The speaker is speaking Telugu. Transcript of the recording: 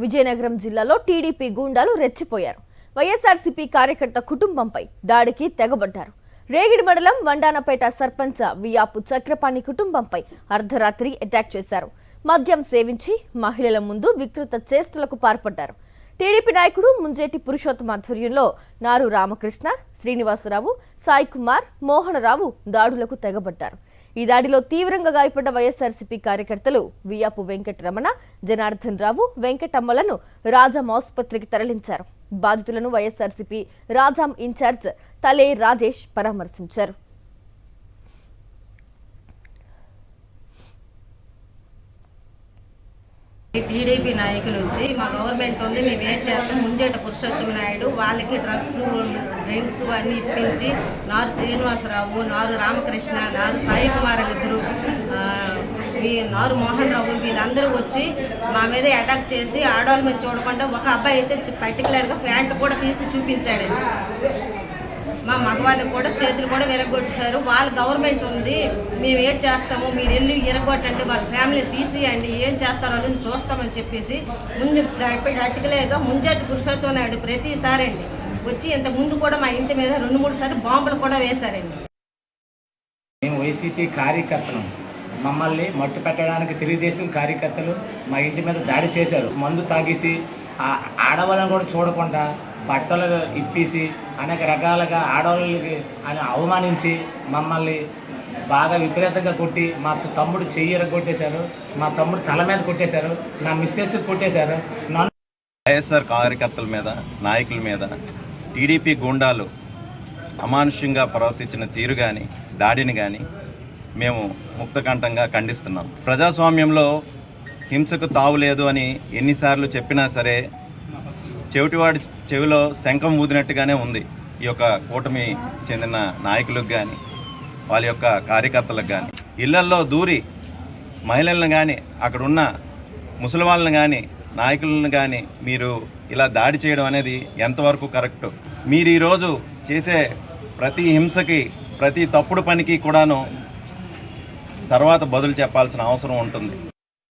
విజయనగరం జిల్లాలో టీడీపీ గూండాలు రెచ్చిపోయారు. వైఎస్ఆర్సీపీ కార్యకర్త కుటుంబంపై దాడికి తెగబడ్డారు. రేగిడి మండలం వండానపేట సర్పంచ వియాపు చక్రపాణి కుటుంబంపై అర్ధరాత్రి అటాక్ చేశారు. మద్యం సేవించి మహిళల ముందు వికృత చేష్టలకు పాల్పడ్డారు. టీడీపీ నాయకుడు ముంజేటి పురుషోత్తమ ఆధ్వర్యంలో నారు రామకృష్ణ, శ్రీనివాసరావు, సాయి కుమార్, మోహనరావు దాడులకు తెగబడ్డారు. ఈ దాడిలో తీవ్రంగా గాయపడ్డ వైఎస్ఆర్సీపీ కార్యకర్తలు వియాపు వెంకటరమణ, జనార్దన్ రావు, వెంకటమ్మలను రాజాం ఆసుపత్రికి తరలించారు. బాధితులను వైఎస్ఆర్సీపీ రాజాం ఇన్ఛార్జ్ తలే రాజేష్ పరామర్శించారు. టీడీపీ నాయకులు వచ్చి మా గవర్నమెంట్ ఉంది, మేము ఏం చేస్తాం, ముంజేట పురుషోత్తమ నాయుడు వాళ్ళకి డ్రింక్స్ అన్నీ ఇప్పించి నారు శ్రీనివాసరావు, నారు రామకృష్ణ, నారు సాయి కుమార్ ఇద్దరు, నారు మోహన్ రావు వీళ్ళందరూ వచ్చి మా మీద అటాక్ చేసి ఆడవాళ్ళ మీద చూడకుండా ఒక అబ్బాయి అయితే పర్టికులర్గా ప్యాంటు కూడా తీసి చూపించాడు. మా మగవాళ్ళకి కూడా చేతులు కూడా విరగొట్టేశారు. వాళ్ళ గవర్నమెంట్ ఉంది, మేము ఏం చేస్తాము, మీరు వెళ్ళి విరగొట్టండి, వాళ్ళ ఫ్యామిలీ తీసియండి, ఏం చేస్తారో అని చూస్తామని చెప్పేసి ముందు పర్టికులర్గా ముంజేటి పురుషోత్తమ నాయుడు ప్రతిసారి అండి వచ్చి ఇంత ముందు కూడా మా ఇంటి మీద 2-3 సార్లు బాంబులు కూడా వేశారండి. మేము వైసీపీ కార్యకర్తలు, మమ్మల్ని మట్టు పెట్టడానికి తెలుగుదేశం కార్యకర్తలు మా ఇంటి మీద దాడి చేశారు. మందు తాగేసి ఆడవాళ్ళని కూడా చూడకుండా బట్టలు ఇప్పేసి అనేక రకాలుగా ఆడవాళ్ళకి అని అవమానించి మమ్మల్ని బాగా విపరీతంగా కొట్టి మా తమ్ముడు చెయ్యి కొట్టేశారు, మా తమ్ముడు తల మీద కొట్టేశారు, నా మిస్సెస్ కొట్టేశారు. వైఎస్ఆర్ కార్యకర్తల మీద, నాయకుల మీద టీడీపీ గూండాలు అమానుష్యంగా ప్రవర్తించిన తీరు కానీ, దాడిని కానీ మేము ముక్తకంఠంగా ఖండిస్తున్నాం. ప్రజాస్వామ్యంలో హింసకు తావులేదు అని ఎన్నిసార్లు చెప్పినా సరే చెవిటివాడి చెవిలో శంఖం ఊదినట్టుగానే ఉంది ఈ యొక్క కూటమి చెందిన నాయకులకు కానీ, వాళ్ళ యొక్క కార్యకర్తలకు కానీ. ఇళ్లల్లో దూరి మహిళలను కానీ, అక్కడున్న ముసలి వాళ్ళని కానీ, నాయకులను కానీ మీరు ఇలా దాడి చేయడం అనేది ఎంతవరకు కరెక్టు? మీరు ఈరోజు చేసే ప్రతి హింసకి, ప్రతి తప్పుడు పనికి కూడాను తర్వాత బదులు చెప్పాల్సిన అవసరం ఉంటుంది.